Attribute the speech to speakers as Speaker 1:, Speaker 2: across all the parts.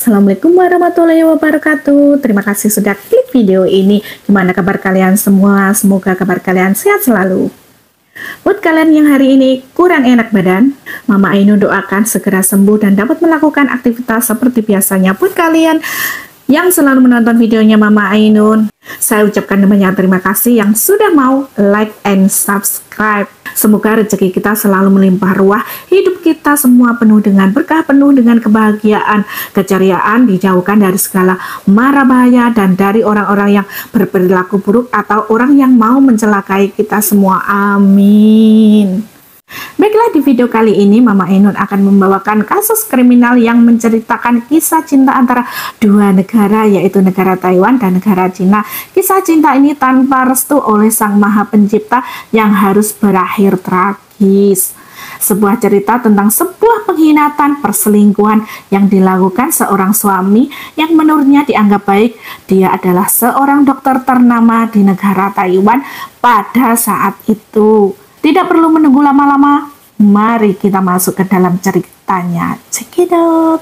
Speaker 1: Assalamualaikum warahmatullahi wabarakatuh. Terima kasih sudah klik video ini. Gimana kabar kalian semua? Semoga kabar kalian sehat selalu. Buat kalian yang hari ini kurang enak badan, Mama Ainun doakan segera sembuh dan dapat melakukan aktivitas seperti biasanya. Buat kalian yang selalu menonton videonya Mama Ainun, saya ucapkan banyak terima kasih yang sudah mau like and subscribe. Semoga rezeki kita selalu melimpah ruah, hidup kita semua penuh dengan berkah, penuh dengan kebahagiaan, keceriaan, dijauhkan dari segala mara bahaya dan dari orang-orang yang berperilaku buruk atau orang yang mau mencelakai kita semua. Amin. Baiklah, di video kali ini Mama Ainun akan membawakan kasus kriminal yang menceritakan kisah cinta antara dua negara, yaitu negara Taiwan dan negara Cina. Kisah cinta ini tanpa restu oleh Sang Maha Pencipta yang harus berakhir tragis. Sebuah cerita tentang sebuah pengkhianatan perselingkuhan yang dilakukan seorang suami yang menurutnya dianggap baik. Dia adalah seorang dokter ternama di negara Taiwan pada saat itu. Tidak perlu menunggu lama-lama, mari kita masuk ke dalam ceritanya. Check it out.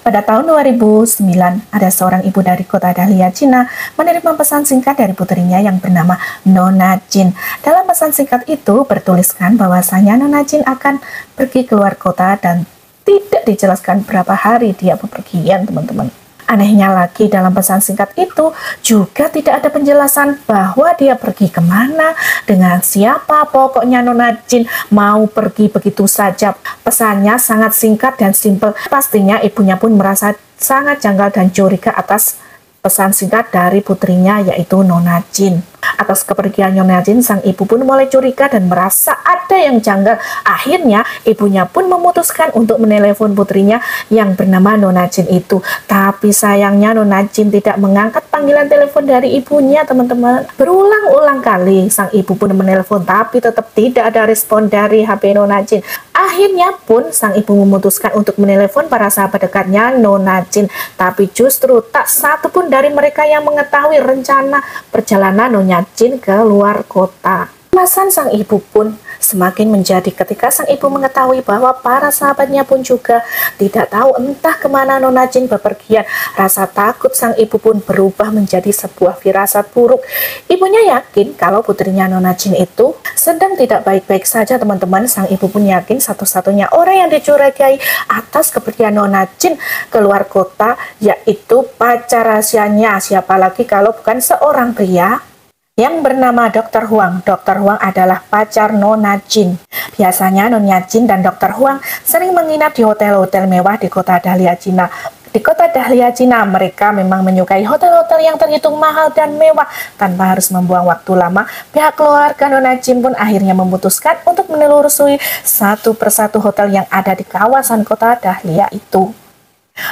Speaker 1: Pada tahun 2009, ada seorang ibu dari kota Dahlia, Cina, menerima pesan singkat dari putrinya yang bernama Nona Jin. Dalam pesan singkat itu bertuliskan bahwasanya Nona Jin akan pergi keluar kota dan tidak dijelaskan berapa hari dia bepergian, teman-teman. Anehnya lagi, dalam pesan singkat itu juga tidak ada penjelasan bahwa dia pergi kemana, dengan siapa. Pokoknya Nona Jin mau pergi begitu saja. Pesannya sangat singkat dan simpel. Pastinya ibunya pun merasa sangat janggal dan curiga atas pesan singkat dari putrinya, yaitu Nona Jin. Atas kepergian Nona Jin, sang ibu pun mulai curiga dan merasa ada yang janggal. Akhirnya ibunya pun memutuskan untuk menelepon putrinya yang bernama Nona Jin itu. Tapi sayangnya Nona Jin tidak mengangkat panggilan telepon dari ibunya, teman-teman. Berulang-ulang kali sang ibu pun menelepon, tapi tetap tidak ada respon dari HP Nona Jin. Akhirnya pun sang ibu memutuskan untuk menelepon para sahabat dekatnya Nona Jin. Tapi justru tak satu pun dari mereka yang mengetahui rencana perjalanan Nona Jin ke luar kota. Kecemasan sang ibu pun semakin menjadi ketika sang ibu mengetahui bahwa para sahabatnya pun juga tidak tahu entah kemana Nona Jin bepergian. Rasa takut sang ibu pun berubah menjadi sebuah firasat buruk. Ibunya yakin kalau putrinya Nona Jin itu sedang tidak baik-baik saja, teman-teman. Sang ibu pun yakin satu-satunya orang yang dicurigai atas kepergian Nona Jin ke luar kota yaitu pacar rahasianya. Siapa lagi kalau bukan seorang pria yang bernama Dr. Huang. Dr. Huang adalah pacar Nona Jin. Biasanya Nona Jin dan Dr. Huang sering menginap di hotel-hotel mewah di kota Dahlia, Cina. Di kota Dahlia, Cina, mereka memang menyukai hotel-hotel yang terhitung mahal dan mewah. Tanpa harus membuang waktu lama, pihak keluarga Nona Jin pun akhirnya memutuskan untuk menelusuri satu persatu hotel yang ada di kawasan kota Dahlia itu.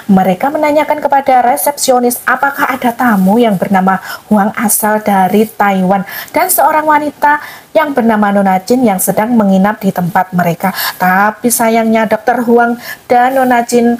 Speaker 1: Mereka menanyakan kepada resepsionis apakah ada tamu yang bernama Huang asal dari Taiwan dan seorang wanita yang bernama Nona Jin yang sedang menginap di tempat mereka. Tapi sayangnya Dr. Huang dan Nona Jin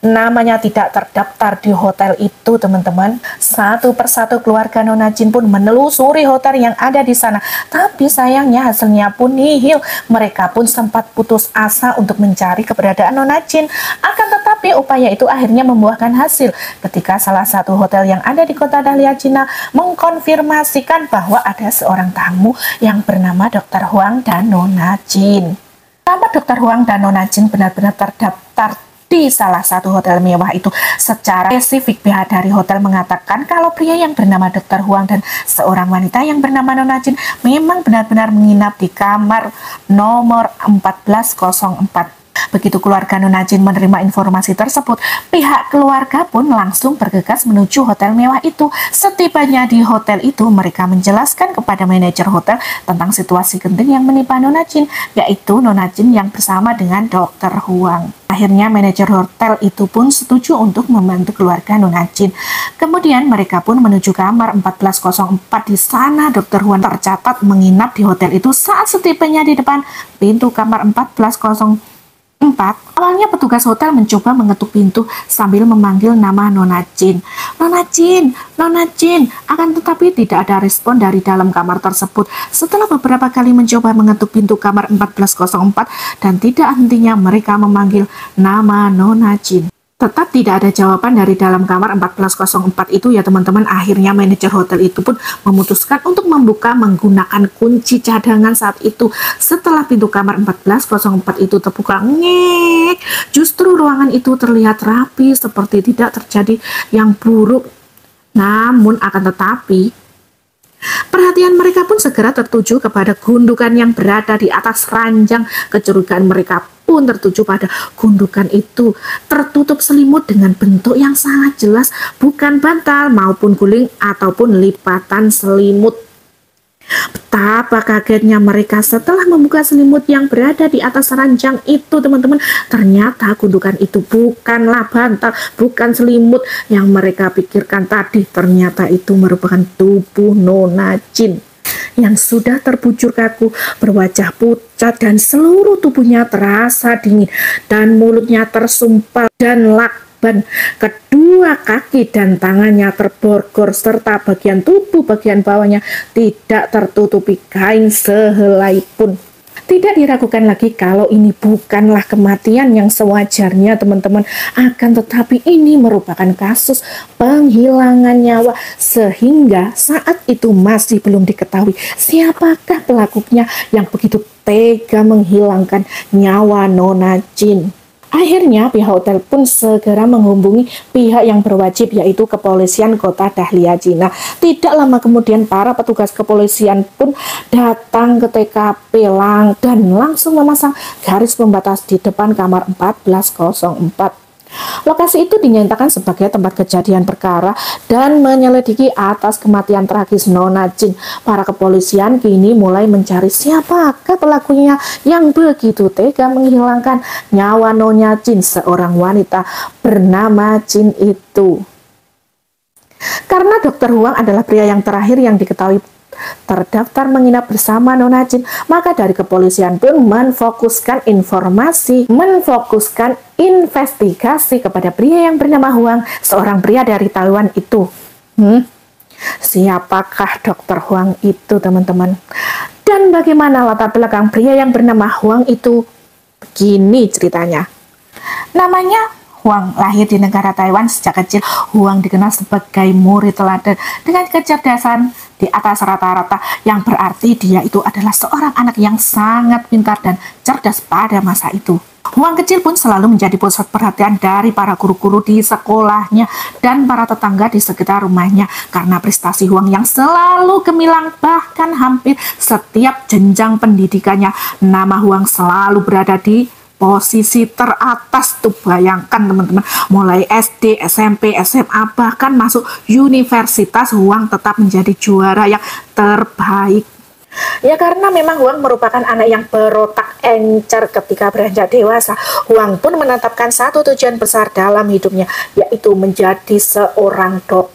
Speaker 1: namanya tidak terdaftar di hotel itu, teman-teman. Satu persatu keluarga Nona Jin pun menelusuri hotel yang ada di sana. Tapi sayangnya hasilnya pun nihil. Mereka pun sempat putus asa untuk mencari keberadaan Nona Jin. Akan tetapi upaya itu akhirnya membuahkan hasil ketika salah satu hotel yang ada di kota Dahlia, Cina mengkonfirmasikan bahwa ada seorang tamu yang bernama Dr. Huang dan Nona Jin. Nama Dr. Huang dan Nona Jin benar-benar terdaftar di salah satu hotel mewah itu. Secara spesifik pihak dari hotel mengatakan kalau pria yang bernama Dr. Huang dan seorang wanita yang bernama Nona Jin memang benar-benar menginap di kamar nomor 1404. Begitu keluarga Nona Jin menerima informasi tersebut, pihak keluarga pun langsung bergegas menuju hotel mewah itu. Setibanya di hotel itu, mereka menjelaskan kepada manajer hotel tentang situasi genting yang menimpa Nona Jin, yaitu Nona Jin yang bersama dengan Dr. Huang. Akhirnya manajer hotel itu pun setuju untuk membantu keluarga Nona Jin. Kemudian mereka pun menuju kamar 1404. Di sana Dr. Huang tercatat menginap di hotel itu. Saat setibanya di depan pintu kamar 1404, awalnya petugas hotel mencoba mengetuk pintu sambil memanggil nama Nona Jin. Nona Jin, Nona Jin. Akan tetapi tidak ada respon dari dalam kamar tersebut. Setelah beberapa kali mencoba mengetuk pintu kamar 1404 dan tidak hentinya mereka memanggil nama Nona Jin. Tetap tidak ada jawaban dari dalam kamar 1404 itu ya teman-teman. Akhirnya manajer hotel itu pun memutuskan untuk membuka menggunakan kunci cadangan saat itu. Setelah pintu kamar 1404 itu terbuka, ngek, justru ruangan itu terlihat rapi seperti tidak terjadi yang buruk. Namun akan tetapi perhatian mereka pun segera tertuju kepada gundukan yang berada di atas ranjang. Kecurigaan mereka pun tertuju pada gundukan itu, tertutup selimut dengan bentuk yang sangat jelas, bukan bantal maupun guling ataupun lipatan selimut. Betapa kagetnya mereka setelah membuka selimut yang berada di atas ranjang itu teman-teman. Ternyata gundukan itu bukanlah bantal, bukan selimut yang mereka pikirkan tadi. Ternyata itu merupakan tubuh Nona Jin yang sudah terbujur kaku, berwajah pucat dan seluruh tubuhnya terasa dingin dan mulutnya tersumpal dan lakban. Kedua kaki dan tangannya terborgol serta bagian tubuh bagian bawahnya tidak tertutupi kain sehelai pun. Tidak diragukan lagi kalau ini bukanlah kematian yang sewajarnya teman-teman, akan tetapi ini merupakan kasus penghilangan nyawa, sehingga saat itu masih belum diketahui siapakah pelakunya yang begitu tega menghilangkan nyawa Nona Jin. Akhirnya pihak hotel pun segera menghubungi pihak yang berwajib, yaitu kepolisian kota Dahlia, Cina. Tidak lama kemudian para petugas kepolisian pun datang ke TKP dan langsung memasang garis pembatas di depan kamar 1404. Lokasi itu dinyatakan sebagai tempat kejadian perkara dan menyelidiki atas kematian tragis Nona Jin. Para kepolisian kini mulai mencari siapakah pelakunya yang begitu tega menghilangkan nyawa Nona Jin, seorang wanita bernama Jin itu. Karena Dr. Huang adalah pria yang terakhir yang diketahui terdaftar menginap bersama Nona Jin, maka dari kepolisian pun memfokuskan investigasi kepada pria yang bernama Huang, seorang pria dari Taiwan itu. Siapakah Dr. Huang itu teman-teman? Dan bagaimana latar belakang pria yang bernama Huang itu? Begini ceritanya. Namanya Huang, lahir di negara Taiwan. Sejak kecil, Huang dikenal sebagai murid teladan dengan kecerdasan di atas rata-rata, yang berarti dia itu adalah seorang anak yang sangat pintar dan cerdas pada masa itu. Huang kecil pun selalu menjadi pusat perhatian dari para guru-guru di sekolahnya dan para tetangga di sekitar rumahnya karena prestasi Huang yang selalu gemilang. Bahkan hampir setiap jenjang pendidikannya, nama Huang selalu berada di posisi teratas tuh. Bayangkan teman-teman, mulai SD, SMP, SMA, bahkan masuk universitas, Huang tetap menjadi juara yang terbaik. Ya karena memang Huang merupakan anak yang berotak encer. Ketika beranjak dewasa, Huang pun menetapkan satu tujuan besar dalam hidupnya, yaitu menjadi seorang dokter.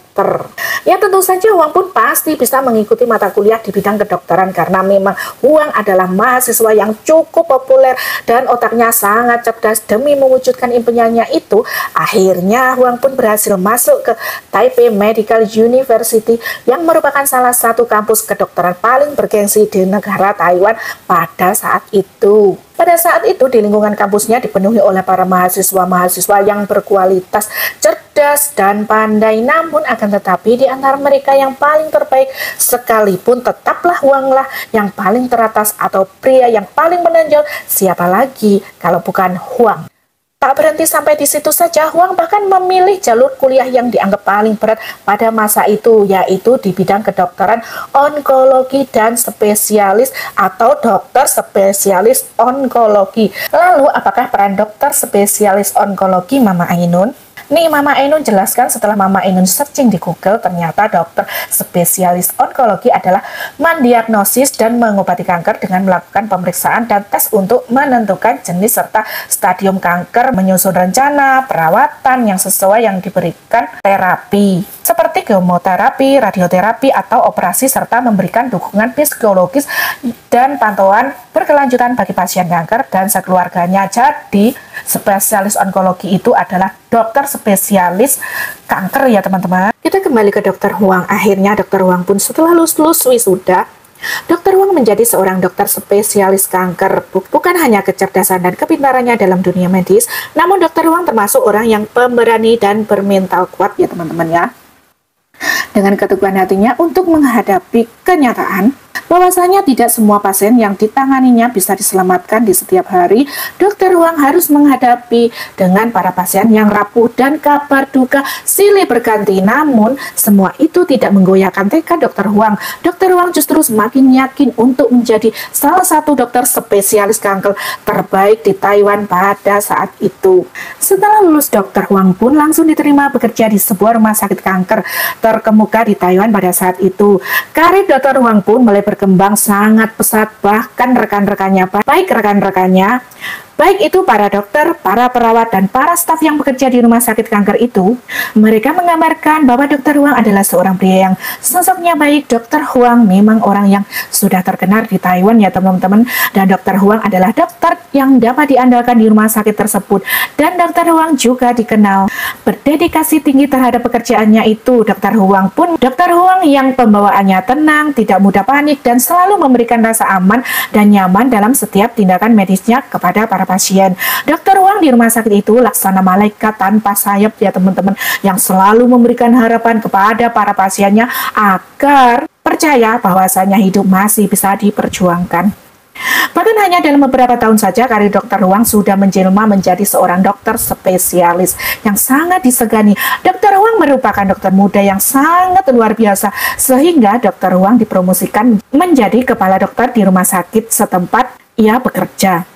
Speaker 1: Ya tentu saja Huang pun pasti bisa mengikuti mata kuliah di bidang kedokteran karena memang Huang adalah mahasiswa yang cukup populer dan otaknya sangat cerdas. Demi mewujudkan impiannya itu, akhirnya Huang pun berhasil masuk ke Taipei Medical University yang merupakan salah satu kampus kedokteran paling bergengsi di negara Taiwan pada saat itu. Pada saat itu di lingkungan kampusnya dipenuhi oleh para mahasiswa-mahasiswa yang berkualitas, cerdas, dan pandai. Namun akan tetapi di antara mereka yang paling terbaik sekalipun tetaplah Huang lah yang paling teratas atau pria yang paling menonjol. Siapa lagi kalau bukan Huang? Tak berhenti sampai di situ saja, Huang bahkan memilih jalur kuliah yang dianggap paling berat pada masa itu, yaitu di bidang kedokteran onkologi dan spesialis atau dokter spesialis onkologi. Lalu apakah peran dokter spesialis onkologi Mama Ainun? Nih Mama Ainun jelaskan setelah Mama Ainun searching di Google, ternyata dokter spesialis onkologi adalah mendiagnosis dan mengobati kanker dengan melakukan pemeriksaan dan tes untuk menentukan jenis serta stadium kanker, menyusun rencana perawatan yang sesuai yang diberikan terapi seperti kemoterapi, radioterapi, atau operasi, serta memberikan dukungan psikologis dan pantauan berkelanjutan bagi pasien kanker dan sekeluarganya. Jadi spesialis onkologi itu adalah dokter spesialis kanker ya teman-teman. Kita kembali ke Dokter Huang. Akhirnya Dokter Huang pun setelah lulus wisuda Dr. Huang menjadi seorang dokter spesialis kanker, bukan hanya kecerdasan dan kepintarannya dalam dunia medis, namun Dr. Huang termasuk orang yang pemberani dan bermental kuat ya teman-teman ya. Dengan keteguhan hatinya untuk menghadapi kenyataan bahwasanya tidak semua pasien yang ditanganinya bisa diselamatkan di setiap hari, Dr. Huang harus menghadapi dengan para pasien yang rapuh dan kabar duka silih berganti. Namun, semua itu tidak menggoyahkan tekad Dr. Huang. Dr. Huang justru semakin yakin untuk menjadi salah satu dokter spesialis kanker terbaik di Taiwan pada saat itu. Setelah lulus, Dr. Huang pun langsung diterima bekerja di sebuah rumah sakit kanker terkemuka di Taiwan pada saat itu. Karir Dr. Huang pun mulai berkembang sangat pesat, bahkan rekan-rekannya, baik itu para dokter, para perawat, dan para staf yang bekerja di rumah sakit kanker itu, mereka menggambarkan bahwa Dr. Huang adalah seorang pria yang sosoknya baik. Dr. Huang memang orang yang sudah terkenal di Taiwan ya teman-teman, dan Dr. Huang adalah dokter yang dapat diandalkan di rumah sakit tersebut, dan Dr. Huang juga dikenal berdedikasi tinggi terhadap pekerjaannya itu. Dr. Huang yang pembawaannya tenang, tidak mudah panik, dan selalu memberikan rasa aman dan nyaman dalam setiap tindakan medisnya kepada para pasien. Dr. Huang di rumah sakit itu laksana malaikat tanpa sayap ya teman-teman, yang selalu memberikan harapan kepada para pasiennya agar percaya bahwasanya hidup masih bisa diperjuangkan. Bahkan hanya dalam beberapa tahun saja karir Dr. Huang sudah menjelma menjadi seorang dokter spesialis yang sangat disegani. Dr. Huang merupakan dokter muda yang sangat luar biasa, sehingga Dr. Huang dipromosikan menjadi kepala dokter di rumah sakit setempat ia bekerja.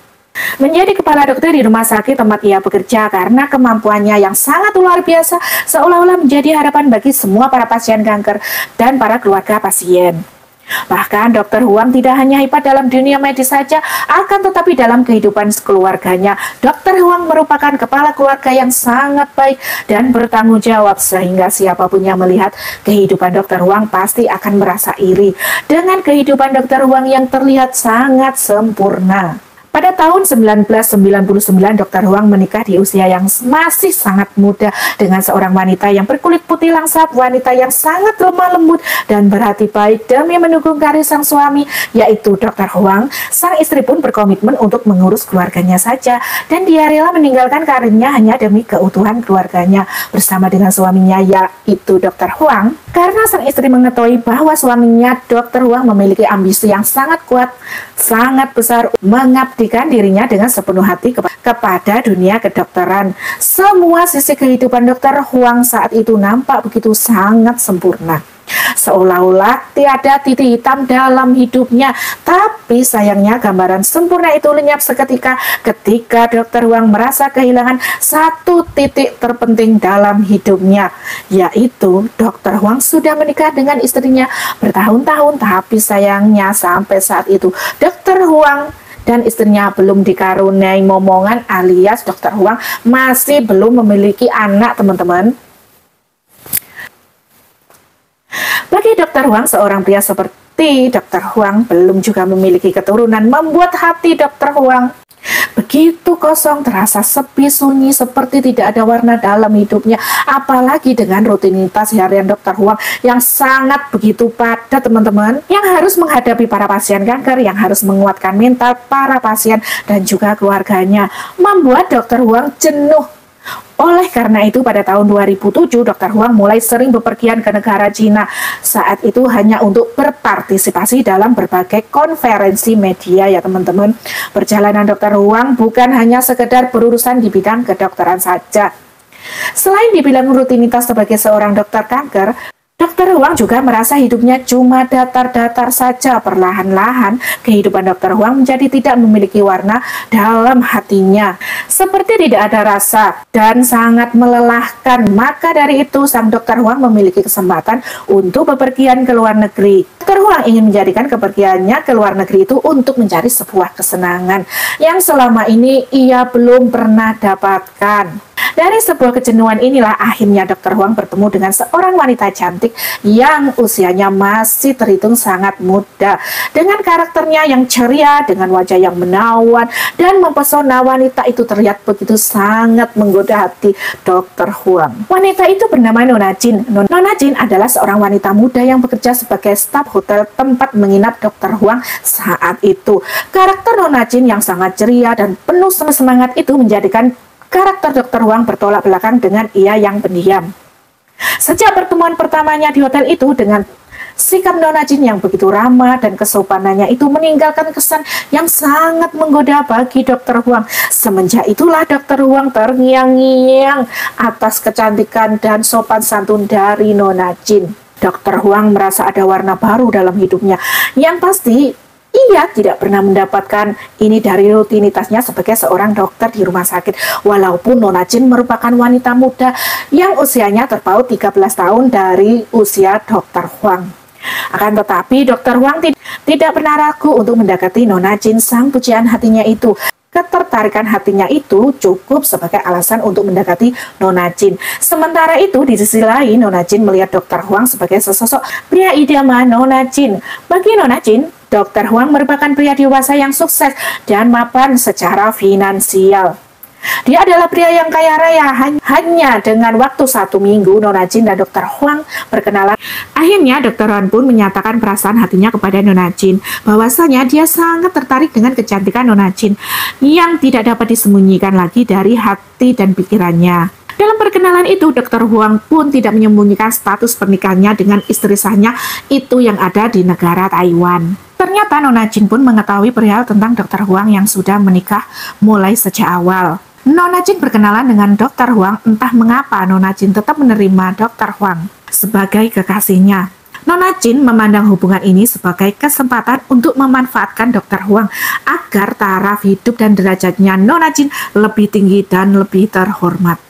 Speaker 1: Menjadi kepala dokter di rumah sakit tempat ia bekerja karena kemampuannya yang sangat luar biasa, seolah-olah menjadi harapan bagi semua para pasien kanker dan para keluarga pasien. Bahkan Dr. Huang tidak hanya hebat dalam dunia medis saja, akan tetapi dalam kehidupan keluarganya, Dr. Huang merupakan kepala keluarga yang sangat baik dan bertanggung jawab, sehingga siapapun yang melihat kehidupan Dr. Huang pasti akan merasa iri dengan kehidupan Dr. Huang yang terlihat sangat sempurna. Pada tahun 1999, Dr. Huang menikah di usia yang masih sangat muda dengan seorang wanita yang berkulit putih langsat, wanita yang sangat lemah lembut dan berhati baik demi mendukung karir sang suami, yaitu Dr. Huang. Sang istri pun berkomitmen untuk mengurus keluarganya saja, dan dia rela meninggalkan karirnya hanya demi keutuhan keluarganya bersama dengan suaminya, yaitu Dr. Huang. Karena sang istri mengetahui bahwa suaminya Dr. Huang memiliki ambisi yang sangat kuat, sangat besar, mengabdikan dirinya dengan sepenuh hati kepada dunia kedokteran. Semua sisi kehidupan Dr. Huang saat itu nampak begitu sangat sempurna, seolah-olah tiada titik hitam dalam hidupnya. Tapi sayangnya gambaran sempurna itu lenyap seketika ketika Dr. Huang merasa kehilangan satu titik terpenting dalam hidupnya, yaitu Dr. Huang sudah menikah dengan istrinya bertahun-tahun, tapi sayangnya sampai saat itu Dr. Huang dan istrinya belum dikaruniai momongan, alias Dr. Huang masih belum memiliki anak teman-teman. Bagi Dr. Huang, seorang pria seperti Dr. Huang belum juga memiliki keturunan, membuat hati Dr. Huang begitu kosong, terasa sepi, sunyi, seperti tidak ada warna dalam hidupnya. Apalagi dengan rutinitas harian Dr. Huang yang sangat begitu padat teman-teman, yang harus menghadapi para pasien kanker, yang harus menguatkan mental para pasien dan juga keluarganya, membuat Dr. Huang jenuh. Oleh karena itu, pada tahun 2007, Dr. Huang mulai sering bepergian ke negara Cina. Saat itu hanya untuk berpartisipasi dalam berbagai konferensi media ya teman-teman. Perjalanan Dr. Huang bukan hanya sekedar berurusan di bidang kedokteran saja. Selain dibilang rutinitas sebagai seorang dokter kanker, Dr. Huang juga merasa hidupnya cuma datar-datar saja. Perlahan-lahan, kehidupan Dr. Huang menjadi tidak memiliki warna dalam hatinya. Seperti tidak ada rasa dan sangat melelahkan. Maka dari itu, sang Dr. Huang memiliki kesempatan untuk bepergian ke luar negeri. Dr. Huang ingin menjadikan kepergiannya ke luar negeri itu untuk mencari sebuah kesenangan yang selama ini ia belum pernah dapatkan. Dari sebuah kejenuhan inilah akhirnya Dr. Huang bertemu dengan seorang wanita cantik yang usianya masih terhitung sangat muda. Dengan karakternya yang ceria, dengan wajah yang menawan dan mempesona, wanita itu terlihat begitu sangat menggoda hati Dr. Huang. Wanita itu bernama Nona Jin. Nona Jin adalah seorang wanita muda yang bekerja sebagai staf hotel tempat menginap Dr. Huang saat itu. Karakter Nona Jin yang sangat ceria dan penuh semangat itu menjadikan karakter Dr. Huang bertolak belakang dengan ia yang pendiam. Sejak pertemuan pertamanya di hotel itu, dengan sikap Nona Jin yang begitu ramah dan kesopanannya itu meninggalkan kesan yang sangat menggoda bagi Dr. Huang. Semenjak itulah Dr. Huang terngiang-ngiang atas kecantikan dan sopan santun dari Nona Jin. Dr. Huang merasa ada warna baru dalam hidupnya. Yang pasti, ia tidak pernah mendapatkan ini dari rutinitasnya sebagai seorang dokter di rumah sakit. Walaupun Nona Jin merupakan wanita muda yang usianya terpaut 13 tahun dari usia Dr. Huang. Akan tetapi Dr. Huang tidak pernah ragu untuk mendekati Nona Jin, sang pujian hatinya itu. Ketertarikan hatinya itu cukup sebagai alasan untuk mendekati Nona Jin. Sementara itu, di sisi lain, Nona Jin melihat Dr. Huang sebagai sesosok pria idaman Nona Jin. Bagi Nona Jin, Dr. Huang merupakan pria dewasa yang sukses dan mapan secara finansial. Dia adalah pria yang kaya raya. Hanya dengan waktu 1 minggu, Nona Jin dan Dr. Huang berkenalan. Akhirnya Dr. Huang pun menyatakan perasaan hatinya kepada Nona Jin, bahwasanya dia sangat tertarik dengan kecantikan Nona Jin yang tidak dapat disembunyikan lagi dari hati dan pikirannya. Dalam perkenalan itu, Dr. Huang pun tidak menyembunyikan status pernikahannya dengan istri sahnya itu yang ada di negara Taiwan. Ternyata Nona Jin pun mengetahui perihal tentang Dr. Huang yang sudah menikah mulai sejak awal. Nona Jin berkenalan dengan Dr. Huang, entah mengapa Nona Jin tetap menerima Dr. Huang sebagai kekasihnya. Nona Jin memandang hubungan ini sebagai kesempatan untuk memanfaatkan Dr. Huang agar taraf hidup dan derajatnya Nona Jin lebih tinggi dan lebih terhormat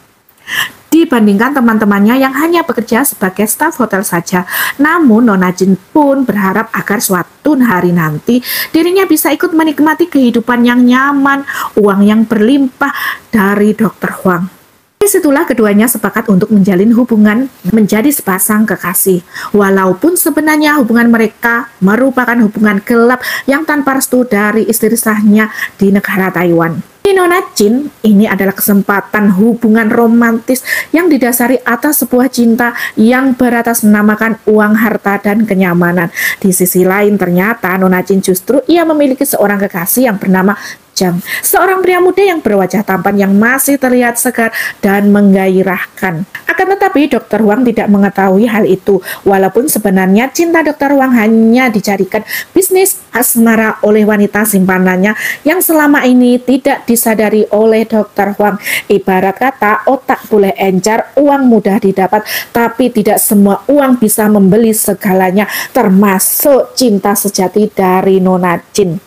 Speaker 1: dibandingkan teman-temannya yang hanya bekerja sebagai staf hotel saja. Namun Nona Jin pun berharap agar suatu hari nanti dirinya bisa ikut menikmati kehidupan yang nyaman, uang yang berlimpah dari Dr. Huang. Disitulah keduanya sepakat untuk menjalin hubungan menjadi sepasang kekasih. Walaupun sebenarnya hubungan mereka merupakan hubungan gelap yang tanpa restu dari istri sahnya di negara Taiwan. Di Nona Jin, ini adalah kesempatan hubungan romantis yang didasari atas sebuah cinta yang beratas menamakan uang, harta, dan kenyamanan. Di sisi lain, ternyata Nona Jin justru ia memiliki seorang kekasih yang bernama Jang, seorang pria muda yang berwajah tampan yang masih terlihat segar dan menggairahkan. Akan tetapi Dr. Huang tidak mengetahui hal itu, walaupun sebenarnya cinta Dr. Huang hanya dijadikan bisnis asmara oleh wanita simpanannya yang selama ini tidak disadari oleh Dr. Huang. Ibarat kata, otak boleh encer, uang mudah didapat, tapi tidak semua uang bisa membeli segalanya, termasuk cinta sejati dari Nona Jin.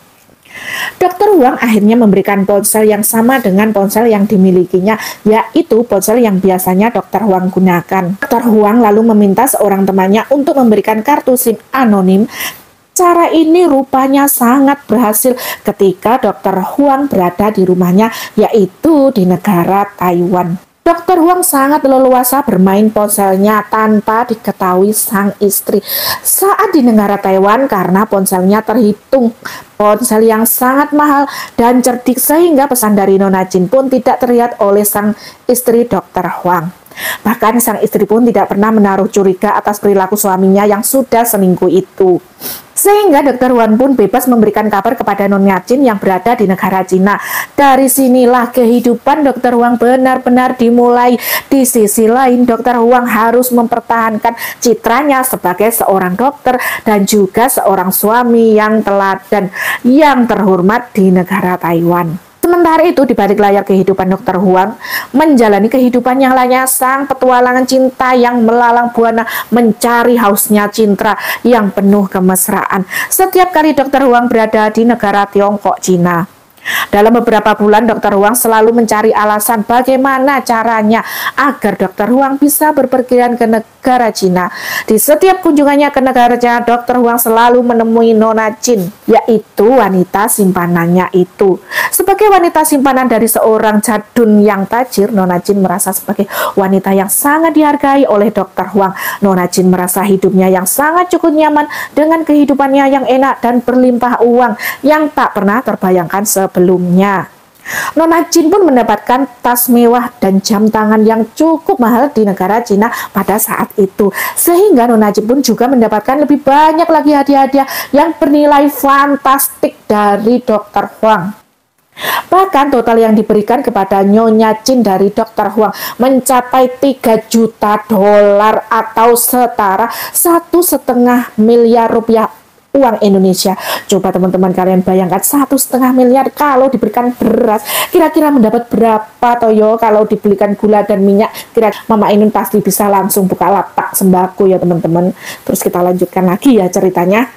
Speaker 1: Dr. Huang akhirnya memberikan ponsel yang sama dengan ponsel yang dimilikinya, yaitu ponsel yang biasanya Dr. Huang gunakan. Dr. Huang lalu meminta seorang temannya untuk memberikan kartu SIM anonim. Cara ini rupanya sangat berhasil ketika Dr. Huang berada di rumahnya, yaitu di negara Taiwan. Dr. Huang sangat leluasa bermain ponselnya tanpa diketahui sang istri saat di negara Taiwan karena ponselnya terhitung ponsel yang sangat mahal dan cerdik, sehingga pesan dari Nona Jin pun tidak terlihat oleh sang istri Dr. Huang. Bahkan sang istri pun tidak pernah menaruh curiga atas perilaku suaminya yang sudah selingkuh itu. Sehingga Dr. Huang pun bebas memberikan kabar kepada Nona Jin yang berada di negara Cina. Dari sinilah kehidupan Dr. Huang benar-benar dimulai. Di sisi lain, Dr. Huang harus mempertahankan citranya sebagai seorang dokter dan juga seorang suami yang teladan, yang terhormat di negara Taiwan. Sementara itu, di balik layar kehidupan Dr. Huang menjalani kehidupan yang lainnya, sang petualangan cinta yang melalang buana mencari hausnya cinta yang penuh kemesraan. Setiap kali Dr. Huang berada di negara Tiongkok, Cina, Dalam beberapa bulan, Dr. Huang selalu mencari alasan bagaimana caranya agar Dr. Huang bisa berpergian ke negara Cina. Di setiap kunjungannya ke negara Cina, Dr. Huang selalu menemui Nona Jin, yaitu wanita simpanannya itu. Sebagai wanita simpanan dari seorang jadun yang tajir, Nona Jin merasa sebagai wanita yang sangat dihargai oleh Dr. Huang. Nona Jin merasa hidupnya yang sangat cukup nyaman dengan kehidupannya yang enak dan berlimpah uang yang tak pernah terbayangkan sebelumnya. Nona Jin pun mendapatkan tas mewah dan jam tangan yang cukup mahal di negara Cina pada saat itu. Sehingga Nona Jin pun juga mendapatkan lebih banyak lagi hadiah-hadiah yang bernilai fantastik dari Dr. Huang. Bahkan total yang diberikan kepada Nyonya Jin dari Dr. Huang mencapai 3 juta dolar atau setara 1,5 miliar rupiah uang Indonesia. Coba teman-teman kalian bayangkan 1,5 miliar kalau diberikan beras, kira-kira mendapat berapa toyo? Kalau dibelikan gula dan minyak, kira Mama Inun pasti bisa langsung buka lapak sembako ya teman-teman. Terus kita lanjutkan lagi ya ceritanya.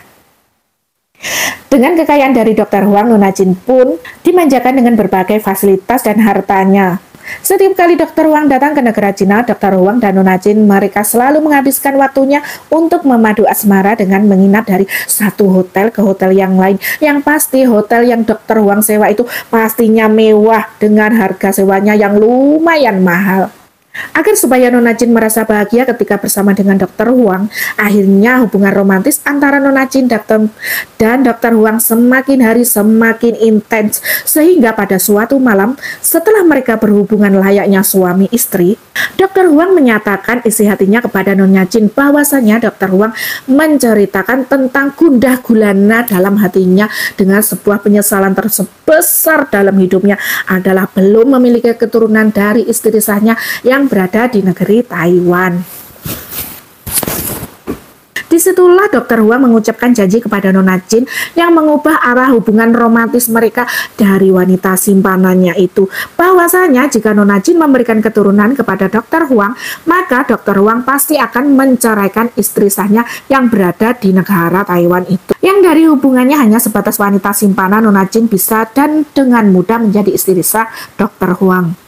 Speaker 1: Dengan kekayaan dari Dr. Huang, Nona Jin pun dimanjakan dengan berbagai fasilitas dan hartanya. Setiap kali Dr. Huang datang ke negara Cina, Dr. Huang dan Nona Jin mereka selalu menghabiskan waktunya untuk memadu asmara dengan menginap dari satu hotel ke hotel yang lain. Yang pasti hotel yang Dr. Huang sewa itu pastinya mewah dengan harga sewanya yang lumayan mahal. Agar supaya Nona Jin merasa bahagia ketika bersama dengan Dr. Huang, akhirnya hubungan romantis antara Nona Jin dan Dr. Huang semakin hari semakin intens. Sehingga pada suatu malam, setelah mereka berhubungan layaknya suami istri, Dr. Huang menyatakan isi hatinya kepada Nona Jin bahwasanya Dr. Huang menceritakan tentang gundah gulana dalam hatinya dengan sebuah penyesalan terbesar dalam hidupnya adalah belum memiliki keturunan dari istri sahnya yang berada di negeri Taiwan. Disitulah Dr. Huang mengucapkan janji kepada Nona Jin yang mengubah arah hubungan romantis mereka dari wanita simpanannya itu. Bahwasanya jika Nona Jin memberikan keturunan kepada Dr. Huang, maka Dr. Huang pasti akan menceraikan istri sahnya yang berada di negara Taiwan itu. Yang dari hubungannya hanya sebatas wanita simpanan, Nona Jin bisa dan dengan mudah menjadi istri sah Dr. Huang.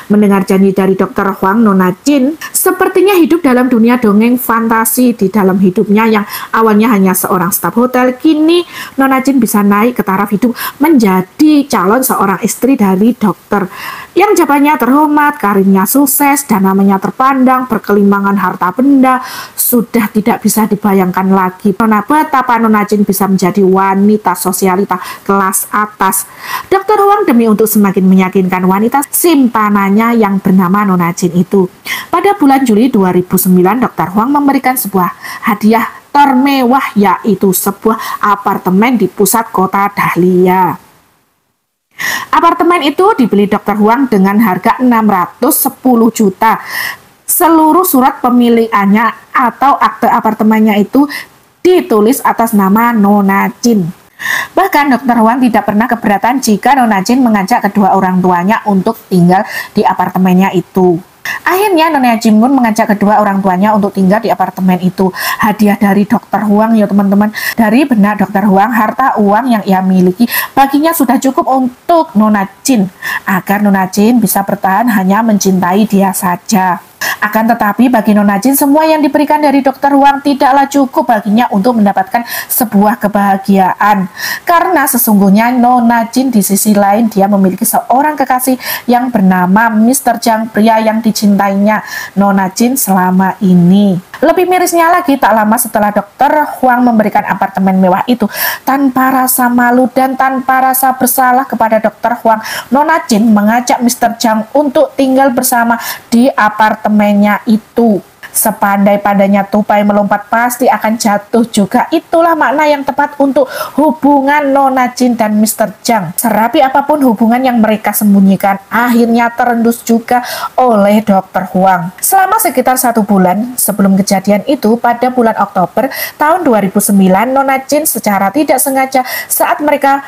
Speaker 1: Mendengar janji dari Dr. Huang, Nona Jin sepertinya hidup dalam dunia dongeng fantasi. Di dalam hidupnya yang awalnya hanya seorang staf hotel, kini Nona Jin bisa naik ke taraf hidup menjadi calon seorang istri dari dokter yang jabatannya terhormat, karirnya sukses, dan namanya terpandang, berkelimangan harta benda. Sudah tidak bisa dibayangkan lagi betapa Nona Jin bisa menjadi wanita sosialita kelas atas. Dr. Huang demi untuk semakin meyakinkan wanita simpanannya yang bernama Nona Jin itu. Pada bulan Juli 2009, Dr. Huang memberikan sebuah hadiah termewah, yaitu sebuah apartemen di pusat kota Dahlia. Apartemen itu dibeli Dr. Huang dengan harga 610 juta. Seluruh surat pemilikannya atau akte apartemennya itu ditulis atas nama Nona Jin. Bahkan Dr. Huang tidak pernah keberatan jika Nona Jin mengajak kedua orang tuanya untuk tinggal di apartemennya itu. Akhirnya Nona Jin pun mengajak kedua orang tuanya untuk tinggal di apartemen itu. Hadiah dari Dr. Huang ya teman-teman. Dari benak Dr. Huang, harta uang yang ia miliki baginya sudah cukup untuk Nona Jin, agar Nona Jin bisa bertahan hanya mencintai dia saja. Akan tetapi bagi Nona Jin, semua yang diberikan dari Dr. Huang tidaklah cukup baginya untuk mendapatkan sebuah kebahagiaan. Karena sesungguhnya Nona Jin di sisi lain dia memiliki seorang kekasih yang bernama Mr. Zhang, pria yang dicintainya Nona Jin selama ini. Lebih mirisnya lagi, tak lama setelah Dr. Huang memberikan apartemen mewah itu, tanpa rasa malu dan tanpa rasa bersalah kepada Dr. Huang, Nona Jin mengajak Mr. Zhang untuk tinggal bersama di apartemennya itu. Sepandai-pandainya tupai melompat pasti akan jatuh juga. Itulah makna yang tepat untuk hubungan Nona Jin dan Mr. Zhang. Serapi apapun hubungan yang mereka sembunyikan, akhirnya terendus juga oleh Dr. Huang. Selama sekitar 1 bulan sebelum kejadian itu, pada bulan Oktober tahun 2009, Nona Jin secara tidak sengaja saat mereka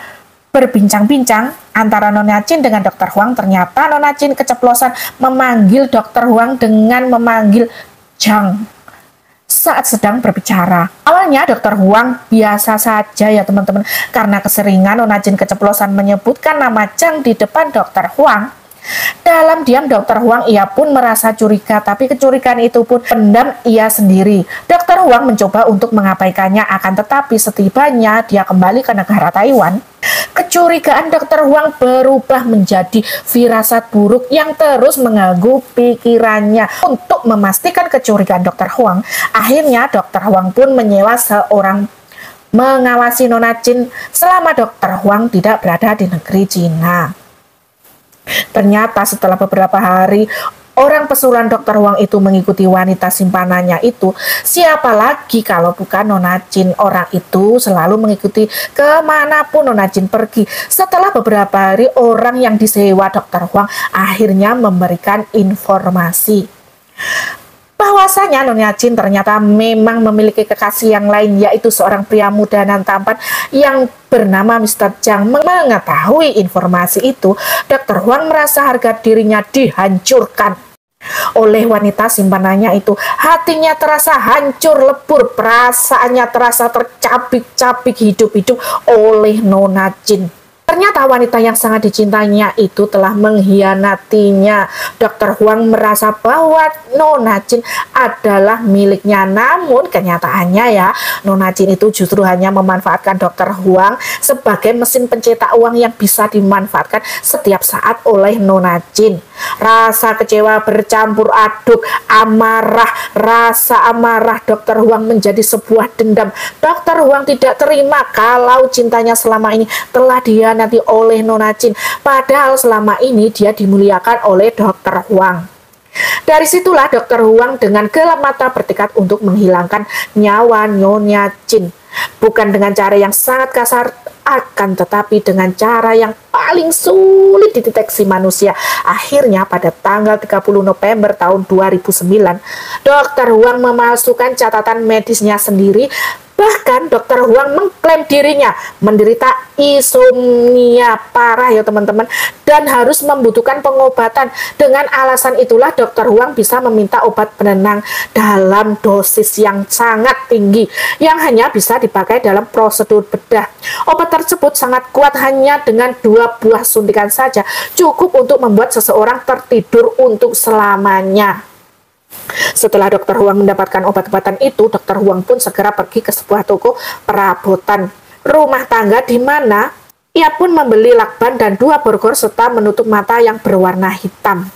Speaker 1: berbincang-bincang antara Nona Jin dengan Dr. Huang, ternyata Nona Jin keceplosan memanggil Dr. Huang dengan memanggil Zhang. saat sedang berbicara. Awalnya Dokter Huang biasa saja ya teman-teman, karena keseringan Nona Jin keceplosan menyebutkan nama Chang di depan Dokter Huang. Dalam diam Dokter Huang ia pun merasa curiga, tapi kecurigaan itu pun pendam ia sendiri. Dokter Huang mencoba untuk mengabaikannya, akan tetapi setibanya dia kembali ke negara Taiwan, kecurigaan Dokter Huang berubah menjadi firasat buruk yang terus mengganggu pikirannya. Untuk memastikan kecurigaan Dokter Huang, akhirnya Dokter Huang pun menyewa seorang mengawasi Nona Jin selama Dokter Huang tidak berada di negeri Cina. Ternyata setelah beberapa hari orang pesuruhan Dokter Huang itu mengikuti wanita simpanannya itu, siapa lagi kalau bukan Nona Jin. Orang itu selalu mengikuti kemanapun Nona Jin pergi. Setelah beberapa hari, orang yang disewa Dokter Huang akhirnya memberikan informasi bahwasanya Nona Jin ternyata memang memiliki kekasih yang lain, yaitu seorang pria muda dan tampan yang bernama Mr. Chang. Mengetahui informasi itu, Dokter Huang merasa harga dirinya dihancurkan oleh wanita simpanannya itu. Hatinya terasa hancur lebur, perasaannya terasa tercabik-cabik hidup-hidup oleh Nona Jin. Ternyata wanita yang sangat dicintainya itu telah mengkhianatinya. Dokter Huang merasa bahwa Nona Jin adalah miliknya. Namun kenyataannya ya, Nona Jin itu justru hanya memanfaatkan Dokter Huang sebagai mesin pencetak uang yang bisa dimanfaatkan setiap saat oleh Nona Jin. Rasa kecewa bercampur aduk rasa amarah Dokter Huang menjadi sebuah dendam. Dokter Huang tidak terima kalau cintanya selama ini telah nanti oleh Nona Jin, padahal selama ini dia dimuliakan oleh Dokter Huang. Dari situlah Dokter Huang dengan gelap mata bertekad untuk menghilangkan nyawa Nyonya Jin. Bukan dengan cara yang sangat kasar, akan tetapi dengan cara yang paling sulit dideteksi manusia. Akhirnya pada tanggal 30 November tahun 2009, Dokter Huang memasukkan catatan medisnya sendiri. Bahkan Dokter Huang mengklaim dirinya menderita insomnia parah ya teman-teman, dan harus membutuhkan pengobatan. Dengan alasan itulah Dokter Huang bisa meminta obat penenang dalam dosis yang sangat tinggi yang hanya bisa dipakai dalam prosedur bedah. Obat tersebut sangat kuat, hanya dengan 2 buah suntikan saja cukup untuk membuat seseorang tertidur untuk selamanya. Setelah Dokter Huang mendapatkan obat-obatan itu, Dokter Huang pun segera pergi ke sebuah toko perabotan rumah tangga di mana ia pun membeli lakban dan 2 borgol serta menutup mata yang berwarna hitam.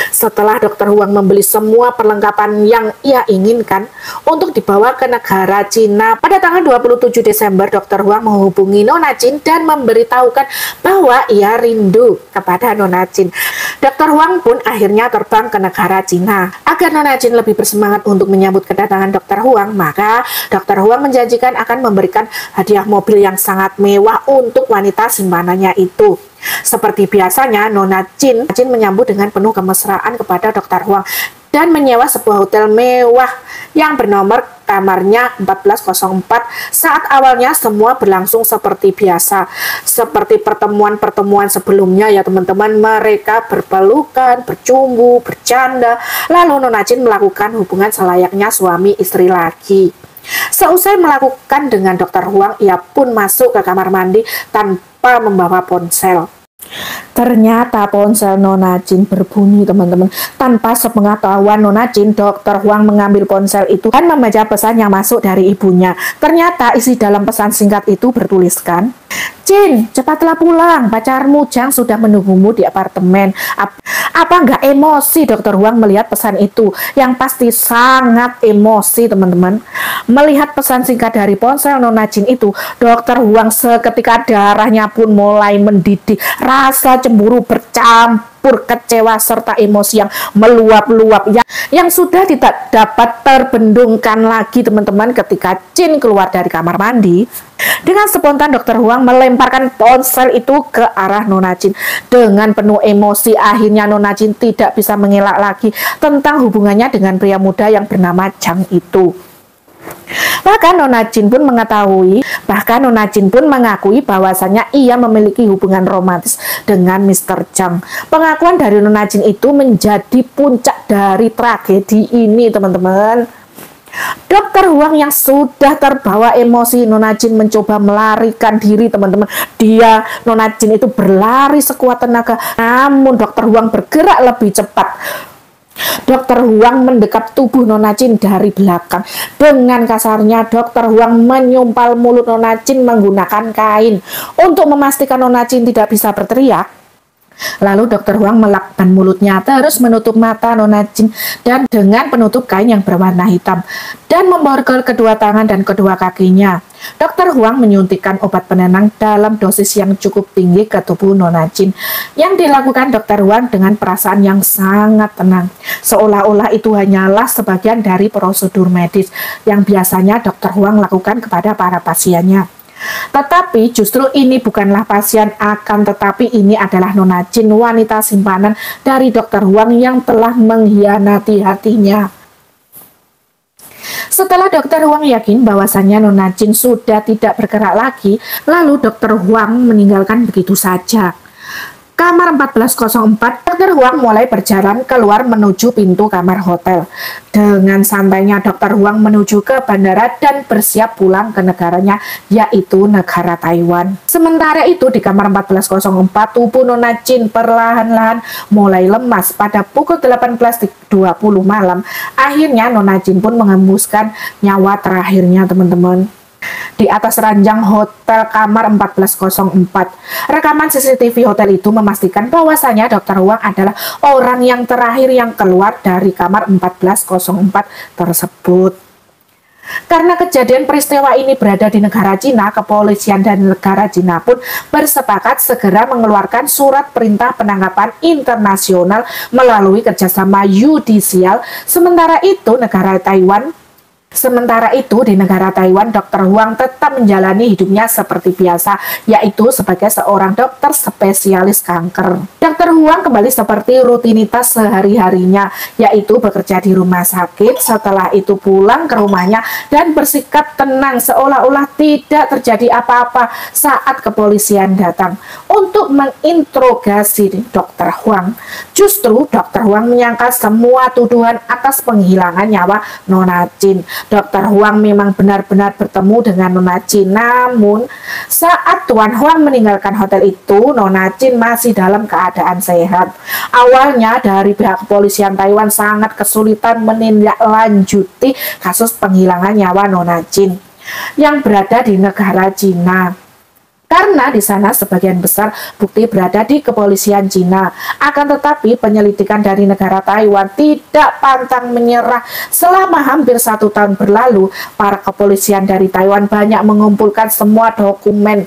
Speaker 1: Setelah Dokter Huang membeli semua perlengkapan yang ia inginkan untuk dibawa ke negara Cina, pada tanggal 27 Desember Dokter Huang menghubungi Nona Jin dan memberitahukan bahwa ia rindu kepada Nona Jin. Dokter Huang pun akhirnya terbang ke negara Cina. Agar Nona Jin lebih bersemangat untuk menyambut kedatangan Dokter Huang, maka Dokter Huang menjanjikan akan memberikan hadiah mobil yang sangat mewah untuk wanita simpanannya itu. Seperti biasanya, Nona Jin menyambut dengan penuh kemesraan kepada Dokter Huang dan menyewa sebuah hotel mewah yang bernomor kamarnya 1404. Saat awalnya semua berlangsung seperti biasa, seperti pertemuan-pertemuan sebelumnya ya teman-teman. Mereka berpelukan, bercumbu, bercanda, lalu Nona Jin melakukan hubungan selayaknya suami istri lagi. Seusai melakukan dengan Dokter Huang, ia pun masuk ke kamar mandi tanpa membawa ponsel. Ternyata ponsel Nona Jin berbunyi teman-teman. Tanpa sepengetahuan Nona Jin, Dokter Huang mengambil ponsel itu dan membaca pesan yang masuk dari ibunya. Ternyata isi dalam pesan singkat itu bertuliskan, "Jin, cepatlah pulang, pacarmu Chang sudah menunggumu di apartemen." Apa nggak emosi Dokter Huang melihat pesan itu? Yang pasti sangat emosi teman-teman. Melihat pesan singkat dari ponsel Nona Jin itu, Dokter Huang seketika darahnya pun mulai mendidih. Rasa cemburu bercampur kecewa serta emosi yang meluap-luap yang sudah tidak dapat terbendungkan lagi teman-teman. Ketika Jin keluar dari kamar mandi, dengan spontan Dokter Huang melemparkan ponsel itu ke arah Nona Jin. Dengan penuh emosi, akhirnya Nona Jin tidak bisa mengelak lagi tentang hubungannya dengan pria muda yang bernama Chang itu. Bahkan Nona Jin pun mengakui bahwasanya ia memiliki hubungan romantis dengan Mr. Chang. Pengakuan dari Nona Jin itu menjadi puncak dari tragedi ini teman-teman. Dokter Huang yang sudah terbawa emosi, Nona Jin mencoba melarikan diri, teman-teman. Nona Jin itu berlari sekuat tenaga, namun Dokter Huang bergerak lebih cepat. Dokter Huang mendekap tubuh Nona Jin dari belakang. Dengan kasarnya, Dokter Huang menyumpal mulut Nona Jin menggunakan kain. Untuk memastikan Nona Jin tidak bisa berteriak, lalu Dokter Huang melakban mulutnya, terus menutup mata Nona Jin dan dengan penutup kain yang berwarna hitam dan memborgol kedua tangan dan kedua kakinya. Dokter Huang menyuntikkan obat penenang dalam dosis yang cukup tinggi ke tubuh Nona Jin. Yang dilakukan Dokter Huang dengan perasaan yang sangat tenang, seolah-olah itu hanyalah sebagian dari prosedur medis yang biasanya Dokter Huang lakukan kepada para pasiennya. Tetapi justru ini bukanlah pasien, akan tetapi ini adalah Nona Jin, wanita simpanan dari Dokter Huang yang telah mengkhianati hatinya. Setelah Dokter Huang yakin bahwasannya Nona Jin sudah tidak bergerak lagi, lalu Dokter Huang meninggalkan begitu saja. Kamar 1404, Dokter Huang mulai berjalan keluar menuju pintu kamar hotel. Dengan santainya Dokter Huang menuju ke bandara dan bersiap pulang ke negaranya, yaitu negara Taiwan. Sementara itu di kamar 1404, tubuh Nona Jin perlahan-lahan mulai lemas. Pada pukul 18.20 malam, akhirnya Nona Jin pun mengembuskan nyawa terakhirnya, teman-teman. Di atas ranjang hotel kamar 1404. Rekaman CCTV hotel itu memastikan bahwasanya Dokter Huang adalah orang yang terakhir yang keluar dari kamar 1404 tersebut. Karena kejadian peristiwa ini berada di negara Cina, kepolisian dan negara Cina pun bersepakat segera mengeluarkan surat perintah penangkapan internasional melalui kerjasama yudisial. Sementara itu di negara Taiwan, Dokter Huang tetap menjalani hidupnya seperti biasa, yaitu sebagai seorang dokter spesialis kanker. Dokter Huang kembali seperti rutinitas sehari-harinya, yaitu bekerja di rumah sakit, setelah itu pulang ke rumahnya dan bersikap tenang seolah-olah tidak terjadi apa-apa saat kepolisian datang untuk menginterogasi Dokter Huang. Justru Dokter Huang menyangkal semua tuduhan atas penghilangan nyawa Nona Jin. Dokter Huang memang benar-benar bertemu dengan Nona Jin, namun saat Tuan Huang meninggalkan hotel itu, Nona Jin masih dalam keadaan sehat. Awalnya dari pihak kepolisian Taiwan sangat kesulitan menindaklanjuti kasus penghilangan nyawa Nona Jin yang berada di negara Cina. Karena di sana sebagian besar bukti berada di kepolisian Cina. Akan tetapi penyelidikan dari negara Taiwan tidak pantang menyerah. Selama hampir 1 tahun berlalu, para kepolisian dari Taiwan banyak mengumpulkan semua dokumen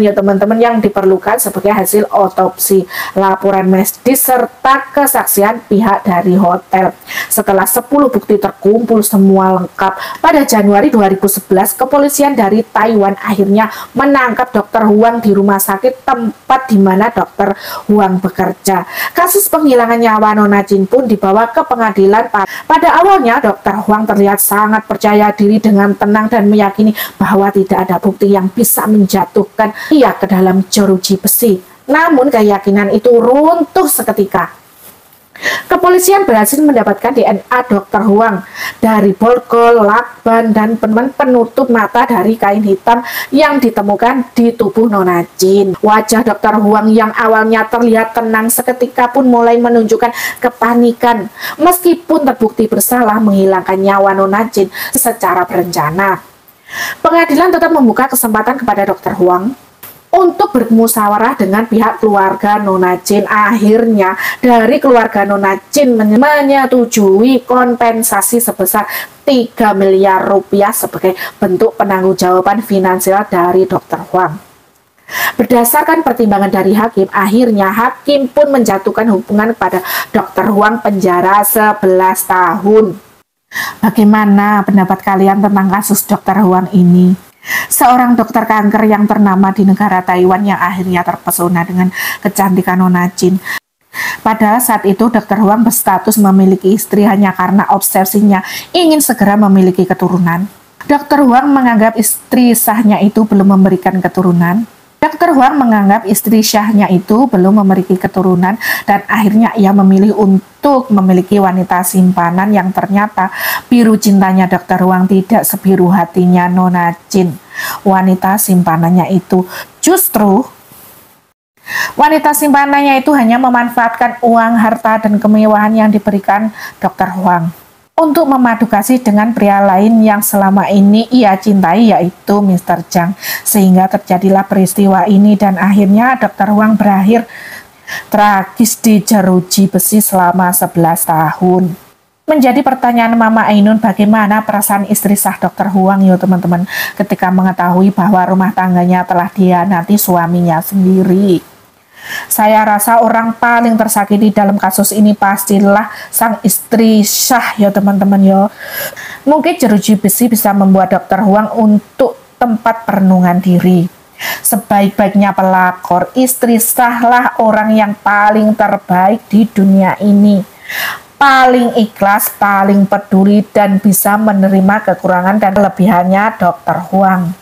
Speaker 1: ya teman-teman yang diperlukan sebagai hasil otopsi, laporan medis serta kesaksian pihak dari hotel. Setelah 10 bukti terkumpul semua lengkap, pada Januari 2011 kepolisian dari Taiwan akhirnya menangkap Dokter Huang di rumah sakit tempat di mana Dokter Huang bekerja. Kasus penghilangan nyawa Nona Jin pun dibawa ke pengadilan. Pada awalnya Dokter Huang terlihat sangat percaya diri dengan tenang dan meyakini bahwa tidak ada bukti yang bisa menjatuhkan ia ke dalam jeruji besi. Namun keyakinan itu runtuh seketika. Kepolisian berhasil mendapatkan DNA Dokter Huang dari borgol, lakban, dan penutup mata dari kain hitam yang ditemukan di tubuh Nona Jin. Wajah Dokter Huang yang awalnya terlihat tenang seketika pun mulai menunjukkan kepanikan meskipun terbukti bersalah menghilangkan nyawa Nona Jin secara berencana. Pengadilan tetap membuka kesempatan kepada Dokter Huang untuk bermusyawarah dengan pihak keluarga Nona Jin. Akhirnya dari keluarga Nona Jin menyetujui kompensasi sebesar 3 miliar rupiah sebagai bentuk penangguhjawaban finansial dari Dokter Huang. Berdasarkan pertimbangan dari hakim, akhirnya hakim pun menjatuhkan hukuman kepada Dokter Huang penjara 11 tahun. Bagaimana pendapat kalian tentang kasus Dokter Huang ini? Seorang dokter kanker yang ternama di negara Taiwan yang akhirnya terpesona dengan kecantikan Nona Jin. Padahal saat itu Dokter Huang berstatus memiliki istri hanya karena obsesinya ingin segera memiliki keturunan. Dokter Huang menganggap istri sahnya itu belum memberikan keturunan. Dokter Huang menganggap istri Syahnya itu belum memiliki keturunan dan akhirnya ia memilih untuk memiliki wanita simpanan yang ternyata biru cintanya Dokter Huang tidak sebiru hatinya Nona Jin. Wanita simpanannya itu justru hanya memanfaatkan uang, harta, dan kemewahan yang diberikan Dokter Huang untuk memadu kasih dengan pria lain yang selama ini ia cintai, yaitu Mr. Zhang. Sehingga terjadilah peristiwa ini dan akhirnya Dokter Huang berakhir tragis di jeruji besi selama 11 tahun. Menjadi pertanyaan Mama Ainun, bagaimana perasaan istri sah Dokter Huang ya teman-teman ketika mengetahui bahwa rumah tangganya telah dikhianati suaminya sendiri. Saya rasa orang paling tersakiti dalam kasus ini pastilah sang istri Syah ya teman-teman ya. Mungkin jeruji besi bisa membuat Dokter Huang untuk tempat perenungan diri. Sebaik-baiknya pelakor, istri Syahlah orang yang paling terbaik di dunia ini. Paling ikhlas, paling peduli, dan bisa menerima kekurangan dan kelebihannya Dokter Huang.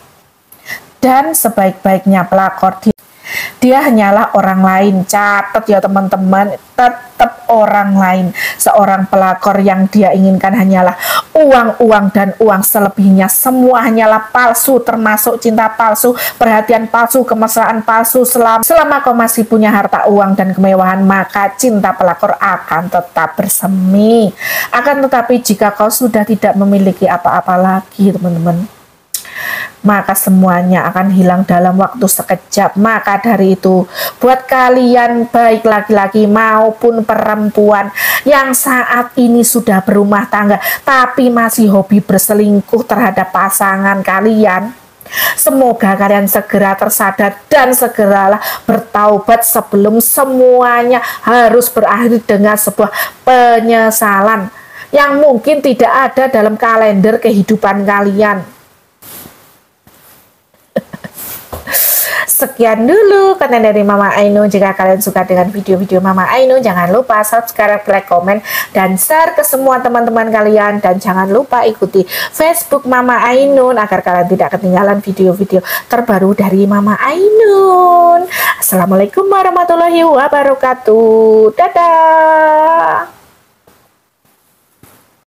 Speaker 1: Dan sebaik-baiknya pelakor, dia hanyalah orang lain. Catat ya teman-teman, tetap orang lain. Seorang pelakor yang dia inginkan hanyalah uang dan uang selebihnya. Semua hanyalah palsu, termasuk cinta palsu, perhatian palsu, kemesraan palsu. Selama kau masih punya harta, uang, dan kemewahan, maka cinta pelakor akan tetap bersemi. Akan tetapi jika kau sudah tidak memiliki apa-apa lagi teman-teman, maka semuanya akan hilang dalam waktu sekejap. Maka dari itu, buat kalian baik laki-laki maupun perempuan yang saat ini sudah berumah tangga tapi masih hobi berselingkuh terhadap pasangan kalian, semoga kalian segera tersadar dan segeralah bertaubat sebelum semuanya harus berakhir dengan sebuah penyesalan yang mungkin tidak ada dalam kalender kehidupan kalian. Sekian dulu konten dari Mama Ainun. Jika kalian suka dengan video-video Mama Ainun, jangan lupa subscribe, like, komen, dan share ke semua teman-teman kalian. Dan jangan lupa ikuti Facebook Mama Ainun agar kalian tidak ketinggalan video-video terbaru dari Mama Ainun. Assalamualaikum warahmatullahi wabarakatuh. Dadah.